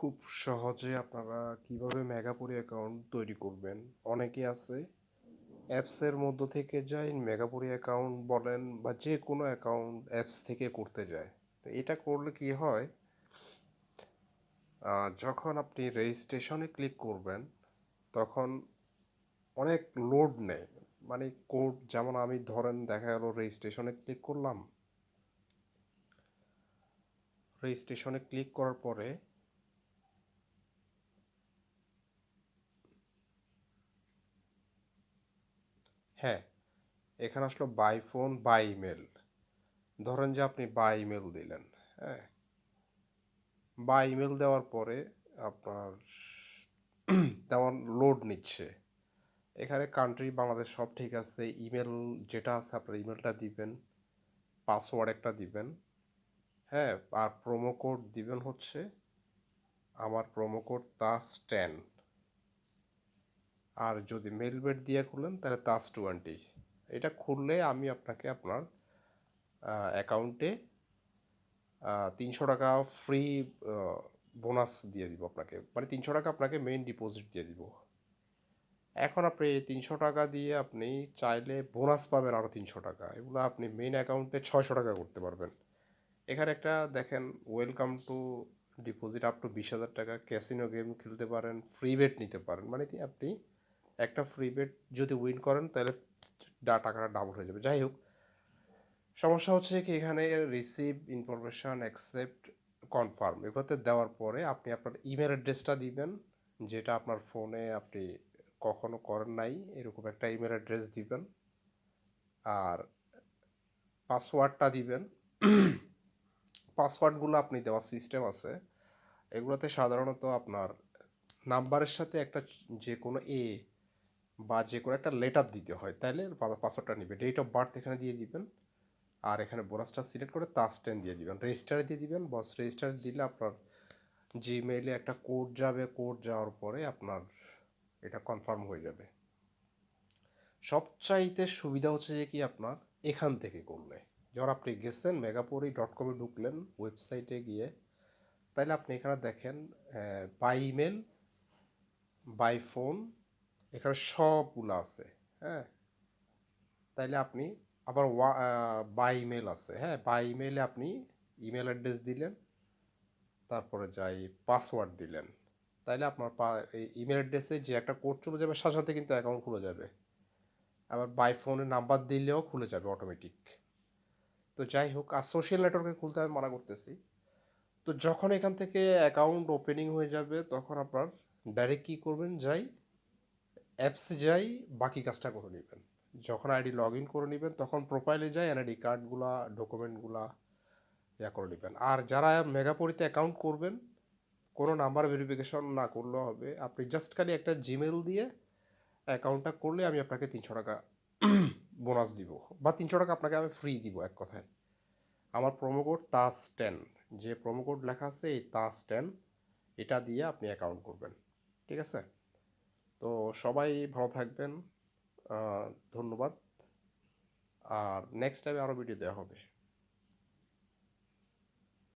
খুব সহজে আপনারা কিভাবে মেগাপুরি অ্যাকাউন্ট তৈরি করবেন। অনেকেই আছে অ্যাপসের মধ্য থেকে যায় মেগাপুরি অ্যাকাউন্ট বলেন বা যে কোনো অ্যাকাউন্ট অ্যাপস থেকে করতে যায়। তো এটা করলে কি হয়, যখন আপনি রেজিস্ট্রেশনে ক্লিক করবেন তখন অনেক লোড নেয়। মানে কোড যেমন আমি ধরেন দেখা গেল রেজিস্ট্রেশনে ক্লিক করলাম। রেজিস্ট্রেশনে ক্লিক করার পরে হ্যাঁ, এখানে আসলো বাই ফোন বাই ইমেল। ধরেন যে আপনি বাই ইমেল দিলেন। হ্যাঁ, বা ইমেল দেওয়ার পরে আপনার তেমন লোড নিচ্ছে। এখানে কান্ট্রি বাংলাদেশ সব ঠিক আছে। ইমেল যেটা আছে আপনার ইমেলটা দিবেন, পাসওয়ার্ড একটা দিবেন। হ্যাঁ, আর প্রোমো কোড দিবেন হচ্ছে আমার প্রোমো কোড তাস10। আর যদি মেলবেট দিয়ে খুলেন তাহলে তাস20। এটা খুললে আমি আপনাকে আপনার অ্যাকাউন্টে 300 টাকা ফ্রি বোনাস দিয়ে দিব আপনাকে, মানে 300 টাকা আপনাকে মেইন ডিপোজিট দিয়ে দিব। এখন আপনি 300 টাকা দিয়ে আপনি চাইলে বোনাস পাবেন আরও 300 টাকা। এগুলো আপনি মেইন অ্যাকাউন্টে 600 টাকা করতে পারবেন। এখানে একটা দেখেন, welcome to deposit up to 20,000 টাকা, ক্যাসিনো গেম খেলতে পারেন, ফ্রি বেট নিতে পারেন। মানে কি আপনি একটা ফ্রি বেট যদি উইন করেন তাহলে টাকাটা ডাবল হয়ে যাবে। যাই হোক, সমস্যা হচ্ছে কি এখানে রিসিভ ইনফরমেশন অ্যাকসেপ্ট কনফার্ম এগুলোতে দেওয়ার পরে আপনি আপনার ইমেল অ্যাড্রেসটা দিবেন, যেটা আপনার ফোনে আপনি কখনো করেন নাই এরকম একটা ইমেল অ্যাড্রেস দিবেন। আর পাসওয়ার্ডটা দিবেন। পাসওয়ার্ডগুলো আপনি দেওয়ার সিস্টেম আছে। এগুলোতে সাধারণত আপনার নাম্বারের সাথে একটা যে কোনো বা যে কোনো একটা লেটার দিতে হয়, তাইলে পাসওয়ার্ডটা নেবে। ডেট অফ বার্থ এখানে দিয়ে দিবেন। আর এখানে বোনাসটা সিলেক্ট করে তাস10 দিয়ে দিবেন, রেজিস্টারে দিয়ে দিবেন। বস রেজিস্টার দিলে আপনার জিমেইলে একটা কোড যাবে। কোড যাওয়ার পরে আপনার এটা কনফার্ম হয়ে যাবে। সবচাইতে সুবিধা হচ্ছে যে কি আপনার এখান থেকে করলে, যখন আপনি গেছেন megapuri.com-এ ঢুকলেন ওয়েবসাইটে গিয়ে, তাইলে আপনি এখানে দেখেন বাই ইমেল বাই ফোন এখানে সবগুলো আছে। হ্যাঁ, তাইলে আপনি আবার বাই ইমেল আছে। হ্যাঁ, বাই ইমেলে আপনি ইমেল অ্যাড্রেস দিলেন, তারপরে যাই পাসওয়ার্ড দিলেন। তাইলে আপনার এই ইমেল অ্যাড্রেসে যে একটা কোড চলে যাবে, সাথে সাথে কিন্তু অ্যাকাউন্ট খুলে যাবে। আবার বাই ফোনের নাম্বার দিলেও খুলে যাবে অটোমেটিক। তো যাই হোক, আর সোশ্যাল নেটওয়ার্কে খুলতে আমি মানা করতেছি। তো যখন এখান থেকে অ্যাকাউন্ট ওপেনিং হয়ে যাবে তখন আপনার ডাইরেক্ট কী করবেন, অ্যাপসে যাই বাকি কাজটা করে নেবেন। যখন আইডি লগ ইন করে নেবেন তখন প্রোফাইলে যাই এনআইডি কার্ডগুলা ডকুমেন্টগুলা করে নেবেন। আর যারা মেগাপরিতে অ্যাকাউন্ট করবেন, কোনো নাম্বার ভেরিফিকেশন না করলেও হবে। আপনি জাস্ট খালি একটা জিমেল দিয়ে অ্যাকাউন্টটা করলে আমি আপনাকে 300 টাকা বোনাস দিব, বা 300 টাকা আপনাকে আমি ফ্রি দিব এক কথায়। আমার প্রোমো কোড তাস10, যে প্রোমো কোড লেখা আছে এই তাস10, এটা দিয়ে আপনি অ্যাকাউন্ট করবেন। ঠিক আছে? তো সবাই ভালো থাকবেন। ধন্যবাদ। আর নেক্সট টাইমে আরও ভিডিও দেওয়া হবে।